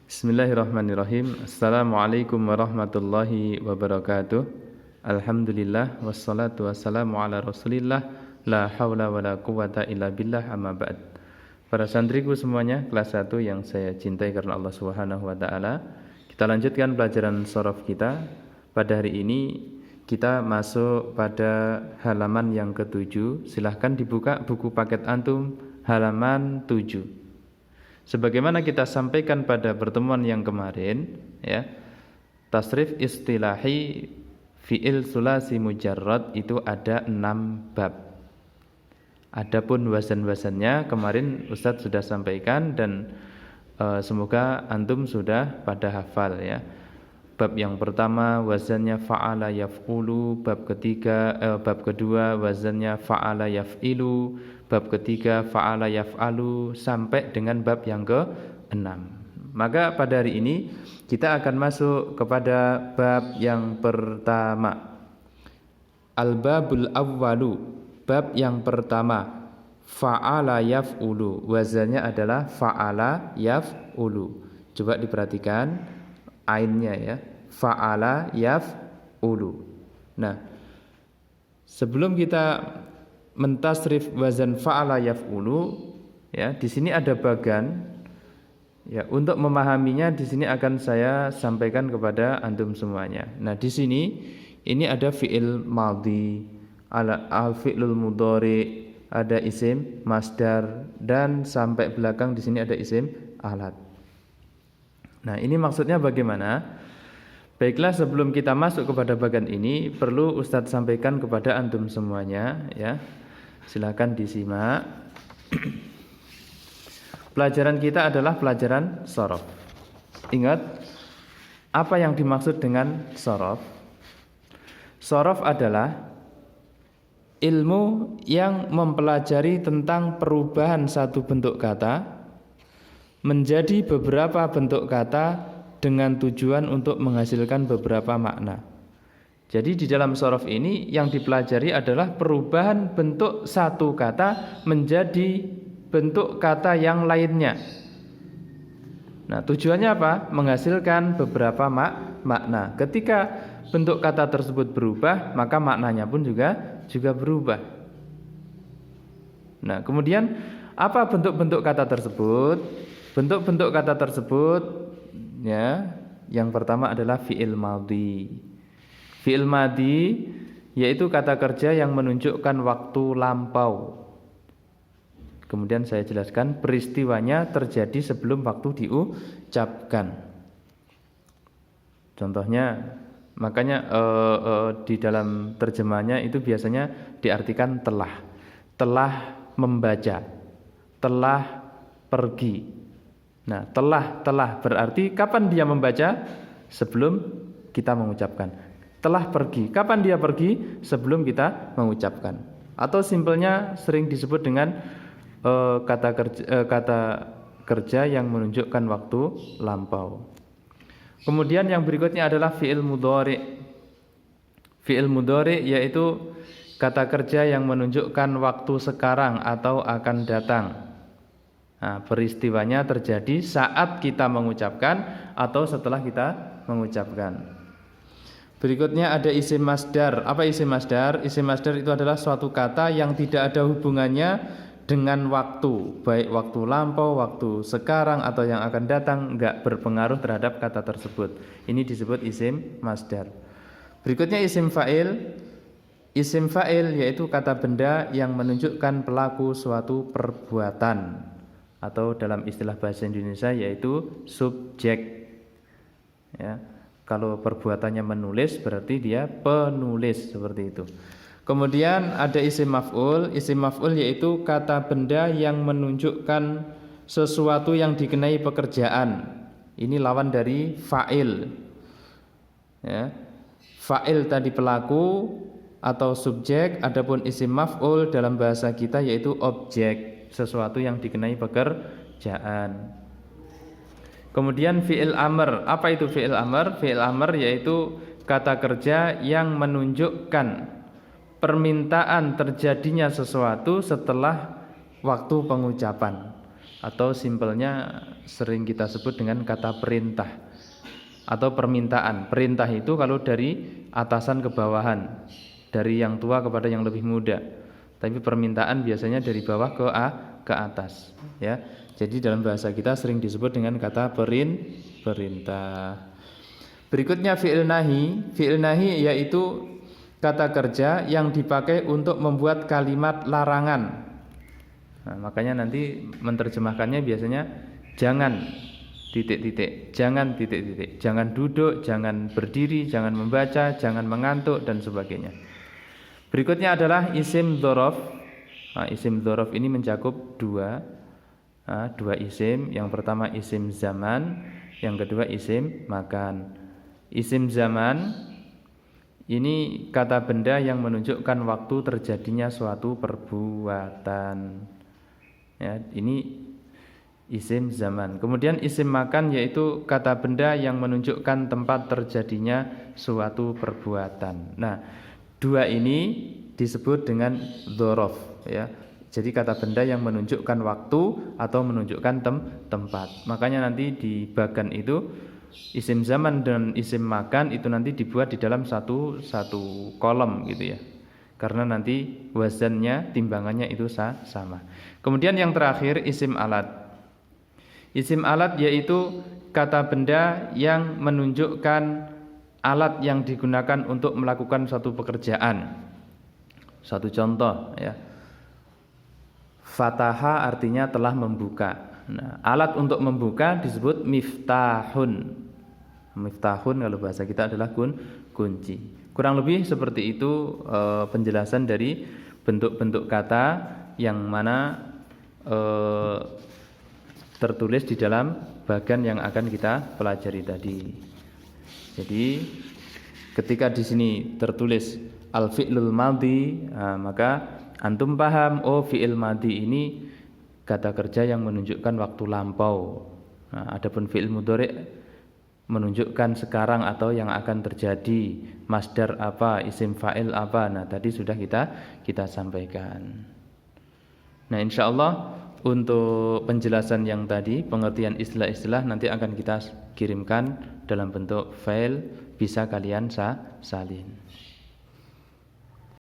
Bismillahirrahmanirrahim. Assalamualaikum warahmatullahi wabarakatuh. Alhamdulillah wassalatu wassalamu ala Rasulillah la haula wala quwata illa billah amma ba'd. Para santriku semuanya, kelas 1 yang saya cintai karena Allah Subhanahu wa taala. Kita lanjutkan pelajaran shorof kita. Pada hari ini kita masuk pada halaman yang ke-7. Silahkan dibuka buku paket antum halaman 7. Sebagaimana kita sampaikan pada pertemuan yang kemarin, ya, tasrif istilahi fi'il sulasi mujarrad itu ada 6 bab. Adapun wazan-wazannya kemarin Ustadz sudah sampaikan dan semoga antum sudah pada hafal, ya. Bab yang pertama wazannya fa'ala yaf'ulu, bab kedua wazannya fa'ala yaf'ilu, bab ketiga fa'ala yaf'alu sampai dengan bab yang ke-6. Maka pada hari ini kita akan masuk kepada bab yang pertama. Al-babul awwalu, bab yang pertama. Fa'ala yaf'ulu, wazannya adalah fa'ala yaf'ulu. Coba diperhatikan ainnya, ya. Fa'ala yaf'ulu. Nah, sebelum kita mentasrif wazan fa'ala yaf'ulu, ya, di sini ada bagan, ya, untuk memahaminya di sini akan saya sampaikan kepada antum semuanya. Nah, di sini ini ada fi'il madhi, al-fi'lul mudhari, ada isim masdar, dan sampai belakang di sini ada isim alat. Nah, ini maksudnya bagaimana? Baiklah, sebelum kita masuk kepada bagian ini perlu Ustadz sampaikan kepada antum semuanya, ya. Silakan disimak. Pelajaran kita adalah pelajaran shorof. Ingat apa yang dimaksud dengan shorof? Shorof adalah ilmu yang mempelajari tentang perubahan satu bentuk kata menjadi beberapa bentuk kata dengan tujuan untuk menghasilkan beberapa makna. Jadi di dalam shorof ini yang dipelajari adalah perubahan bentuk satu kata menjadi bentuk kata yang lainnya. Nah, tujuannya apa? Menghasilkan beberapa makna. Ketika bentuk kata tersebut berubah, maka maknanya pun juga berubah. Nah, kemudian apa bentuk-bentuk kata tersebut? Bentuk-bentuk kata tersebut, ya, yang pertama adalah fi'il madhi. Fi'il madhi yaitu kata kerja yang menunjukkan waktu lampau. Kemudian saya jelaskan peristiwanya terjadi sebelum waktu diucapkan. Contohnya, makanya di dalam terjemahnya itu biasanya diartikan telah membaca, telah pergi. Nah, telah berarti kapan dia membaca? Sebelum kita mengucapkan. Telah pergi, kapan dia pergi? Sebelum kita mengucapkan. Atau simpelnya sering disebut dengan kata kerja yang menunjukkan waktu lampau. Kemudian yang berikutnya adalah fi'il mudhari. Fi'il mudhari yaitu kata kerja yang menunjukkan waktu sekarang atau akan datang. Nah, peristiwanya terjadi saat kita mengucapkan atau setelah kita mengucapkan. Berikutnya ada isim masdar. Apa isim masdar? Isim masdar itu adalah suatu kata yang tidak ada hubungannya dengan waktu, baik waktu lampau, waktu sekarang atau yang akan datang, enggak berpengaruh terhadap kata tersebut. Ini disebut isim masdar. Berikutnya isim fa'il. Isim fa'il yaitu kata benda yang menunjukkan pelaku suatu perbuatan, atau dalam istilah bahasa Indonesia yaitu subjek, ya. Kalau perbuatannya menulis berarti dia penulis, seperti itu. Kemudian ada isim maf'ul. Isim maf'ul yaitu kata benda yang menunjukkan sesuatu yang dikenai pekerjaan. Ini lawan dari fa'il, ya. Fa'il tadi pelaku atau subjek, adapun isim maf'ul dalam bahasa kita yaitu objek, sesuatu yang dikenai pekerjaan. Kemudian fi'il amr. Apa itu fi'il amr? Fi'il amr yaitu kata kerja yang menunjukkan permintaan terjadinya sesuatu setelah waktu pengucapan. atau simpelnya sering kita sebut dengan kata perintah atau permintaan. Perintah itu kalau dari atasan ke bawahan, dari yang tua kepada yang lebih muda. Tapi permintaan biasanya dari bawah ke atas, ya. Jadi dalam bahasa kita sering disebut dengan kata perintah. Berikutnya fi'il nahi. Fi'il nahi yaitu kata kerja yang dipakai untuk membuat kalimat larangan. Nah, makanya nanti menerjemahkannya biasanya jangan titik-titik, jangan titik-titik, jangan duduk, jangan berdiri, jangan membaca, jangan mengantuk dan sebagainya. Berikutnya adalah isim dzaraf. Nah, isim dzaraf ini mencakup dua isim. Yang pertama isim zaman, yang kedua isim makan. Isim zaman ini kata benda yang menunjukkan waktu terjadinya suatu perbuatan. Ya, ini isim zaman. Kemudian isim makan yaitu kata benda yang menunjukkan tempat terjadinya suatu perbuatan. Nah, dua ini disebut dengan dzaraf, ya. Jadi kata benda yang menunjukkan waktu atau menunjukkan tempat. Makanya nanti di bagan itu isim zaman dan isim makan itu nanti dibuat di dalam satu kolom gitu ya. Karena nanti wazannya, timbangannya itu sama. Kemudian yang terakhir isim alat. Isim alat yaitu kata benda yang menunjukkan alat yang digunakan untuk melakukan suatu pekerjaan. Satu contoh ya. Fataha artinya telah membuka. Nah, alat untuk membuka disebut miftahun. Miftahun kalau bahasa kita adalah kunci. Kurang lebih seperti itu penjelasan dari bentuk-bentuk kata yang mana tertulis di dalam bagan yang akan kita pelajari tadi. Jadi ketika di sini tertulis al-fi'lul madhi, maka antum paham, oh fi'il madhi ini kata kerja yang menunjukkan waktu lampau. Nah, adapun fi'il mudhari' menunjukkan sekarang atau yang akan terjadi, masdar apa, isim fa'il apa. Nah, tadi sudah kita sampaikan. Nah, insyaallah untuk penjelasan yang tadi, pengertian istilah-istilah nanti akan kita kirimkan dalam bentuk file, bisa kalian salin.